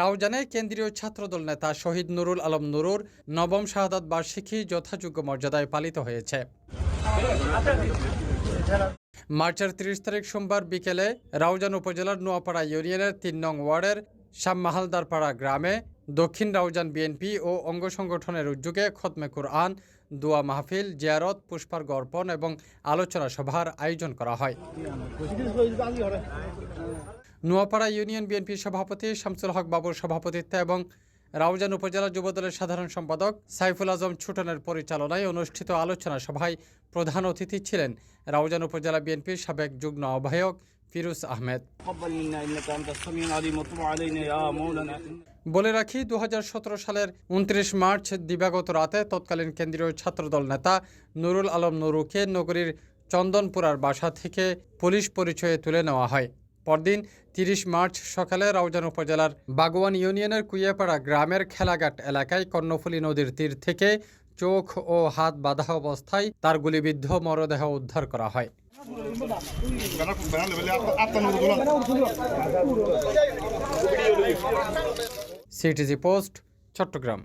রাউজানে কেন্দ্রীয় ছাত্রদল নেতা শহীদ নুরুল আলম নুরুর নবম শাহাদাত বার্ষিকী যথাযোগ্য মর্যাদায় পালিত হয়েছে। মার্চের ৩০ তারিখ সোমবার বিকেলে রাউজান উপজেলার নোয়াপাড়া ইউনিয়নের ৩ নং ওয়ার্ডের শামমাহালদারপাড়া গ্রামে দক্ষিণ রাউজান বিএনপি ও অঙ্গ সংগঠনের উদ্যোগে খতমে কুরআন, দোয়া মাহফিল, জিয়ারত, পুষ্পার্ঘ অর্পণ এবং আলোচনা সভার আয়োজন করা হয়। নোয়াপাড়া ইউনিয়ন বিএনপির সভাপতি শামসুল হক বাবুর সভাপতিত্বে এবং রাউজান উপজেলা যুবদলের সাধারণ সম্পাদক সাইফুল আজম ছোটনের পরিচালনায় অনুষ্ঠিত আলোচনা সভায় প্রধান অতিথি ছিলেন রাউজান উপজেলা বিএনপির সাবেক যুগ্ম আহ্বায়ক ফিরোজ আহমেদ। বলে রাখি, ২০১৭ সালের ২৯ মার্চ দিবাগত রাতে তৎকালীন কেন্দ্রীয় ছাত্রদল নেতা নুরুল আলম নুরুকে নগরীর চন্দনপুরার বাসা থেকে পুলিশ পরিচয়ে তুলে নেওয়া হয়। পরদিন ৩০ মার্চ সকালে রাউজান উপজেলার বাগওয়ান ইউনিয়নের কুইয়াপাড়া গ্রামের খেলাঘাট এলাকায় কর্ণফুলী নদীর তীর থেকে চোখ ও হাত বাঁধা অবস্থায় তার গুলিবিদ্ধ মরদেহ উদ্ধার করা হয়। CTG post, Chittagong.